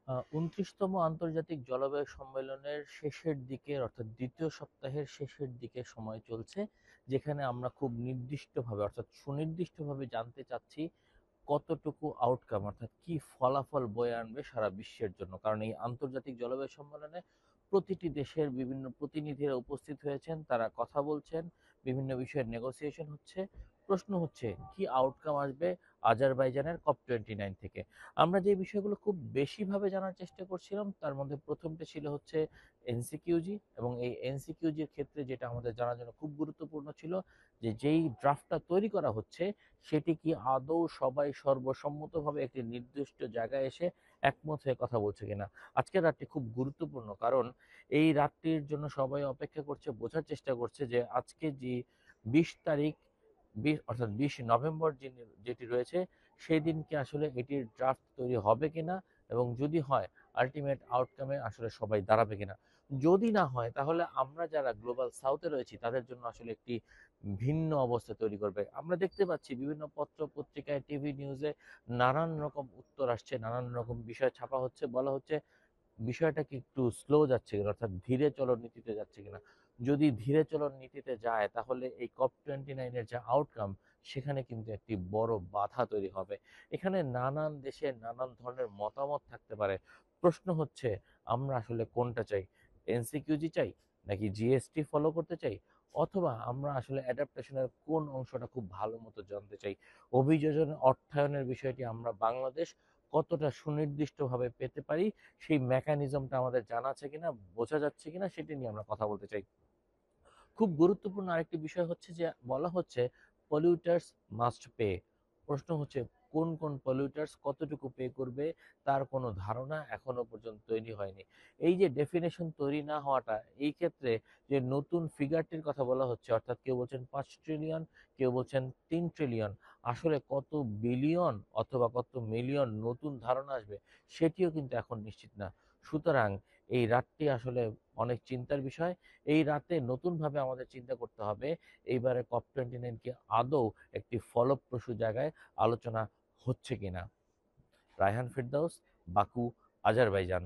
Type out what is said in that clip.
২৯তম আন্তর্জাতিক জলবায়ু সম্মেলনের শেষের দিকে অর্থাৎ দ্বিতীয় সপ্তাহের শেষের দিকে সময় চলছে, যেখানে আমরা খুব নির্দিষ্টভাবে অর্থাৎ সুনির্দিষ্টভাবে জানতে চাচ্ছি কতটুকু আউটকাম অর্থাৎ কি ফলাফল বয়ে আনবে সারা বিশ্বের জন্য। কারণ এই আন্তর্জাতিক জলবায়ু সম্মেলনে প্রতিটি দেশের বিভিন্ন প্রতিনিধিরা উপস্থিত হয়েছেন, তারা কথা বলছেন, বিভিন্ন বিষয়ে নেগোসিয়েশন হচ্ছে। প্রশ্ন হচ্ছে কি আউটকাম আসবে আজারবাইজানের COP29 থেকে। আমরা যে বিষয়গুলো খুব বেশিভাবে জানার চেষ্টা করছিলাম তার মধ্যে প্রথমটা ছিল হচ্ছে এনসিকিউজি, এবং এই এনসিকিউজির ক্ষেত্রে যেটা আমাদের জানার জন্য খুব গুরুত্বপূর্ণ ছিল যে যেই ড্রাফটটা তৈরি করা হচ্ছে সেটি কি আদৌ সবাই সর্বসম্মতভাবে একটি নির্দিষ্ট জায়গায় এসে একমত হয়ে কথা বলছে কিনা। আজকের রাতটি খুব গুরুত্বপূর্ণ, কারণ এই রাতটির জন্য সবাই অপেক্ষা করছে, বোঝার চেষ্টা করছে যে আজকে যে 20 তারিখ, অর্থাৎ 20 নভেম্বর যেটি রয়েছে সেই দিন কি আসলে এটির ড্রাফট তৈরি হবে কিনা, এবং যদি হয় আলটিমেট আউটকামে আসলে সবাই দাঁড়াবে কিনা। যদি না হয় তাহলে আমরা যারা গ্লোবাল সাউথে রয়েছি তাদের জন্য আসলে একটি ভিন্ন অবস্থা তৈরি করবে। আমরা দেখতে পাচ্ছি বিভিন্ন পত্র পত্রিকায়, টিভি নিউজে নানান রকম উত্তর আসছে, নানান রকম বিষয় ছাপা হচ্ছে, বলা হচ্ছে বিষয়টা কি একটু স্লো যাচ্ছে কিনা, অর্থাৎ ধীরে চলন নীতিতে যাচ্ছে কিনা। যদি ধীরে চলন নীতিতে যায় তাহলে এই COP29-এর যে আউটকাম সেখানে কিন্তু একটি বড় বাধা তৈরি হবে। এখানে নানান দেশের নানান ধরনের মতামত থাকতে পারে। প্রশ্ন হচ্ছে আমরা আসলে কোনটা চাই? এনসিকিউজি চাই, নাকি জিএসটি ফলো করতে চাই, অথবা আমরা আসলে অ্যাডাপ্টেশনের কোন অংশটা খুব ভালো মতো জানতে চাই? অভিযোজন অর্থায়নের বিষয়টি আমরা বাংলাদেশ কতটা সুনির্দিষ্টভাবে পেতে পারি, সেই মেকানিজমটা আমাদের জানা আছে কিনা, বোঝা যাচ্ছে কিনা, সেটি নিয়ে আমরা কথা বলতে চাই। খুব গুরুত্বপূর্ণ আরেকটি বিষয় হচ্ছে যে বলা হচ্ছে পলিউটার্স মাস্ট পে। প্রশ্ন হচ্ছে কোন কোন পলিউটার্স কতটুকু পে করবে তার কোনো ধারণা এখনো পর্যন্ত তৈরি হয়নি। এই যে ডেফিনেশন তৈরি না হওয়াটা, এই ক্ষেত্রে যে নতুন ফিগারটির কথা বলা হচ্ছে, অর্থাৎ কেউ বলছেন 5 ট্রিলিয়ন, কেউ বলছেন 3 ট্রিলিয়ন, আসলে কত বিলিয়ন অথবা কত মিলিয়ন নতুন ধারণা আসবে সেটিও কিন্তু এখন নিশ্চিত না। সুতরাং এই রাতটি আসলে অনেক চিন্তার বিষয়। এই রাতে নতুনভাবে আমাদের চিন্তা করতে হবে এইবারে COP29 কি আদৌ একটি ফলপ্রসূ জায়গায় আলোচনা হচ্ছে কিনা। রায়হান ফেরদাউস, বাকু, আজারবাইজান।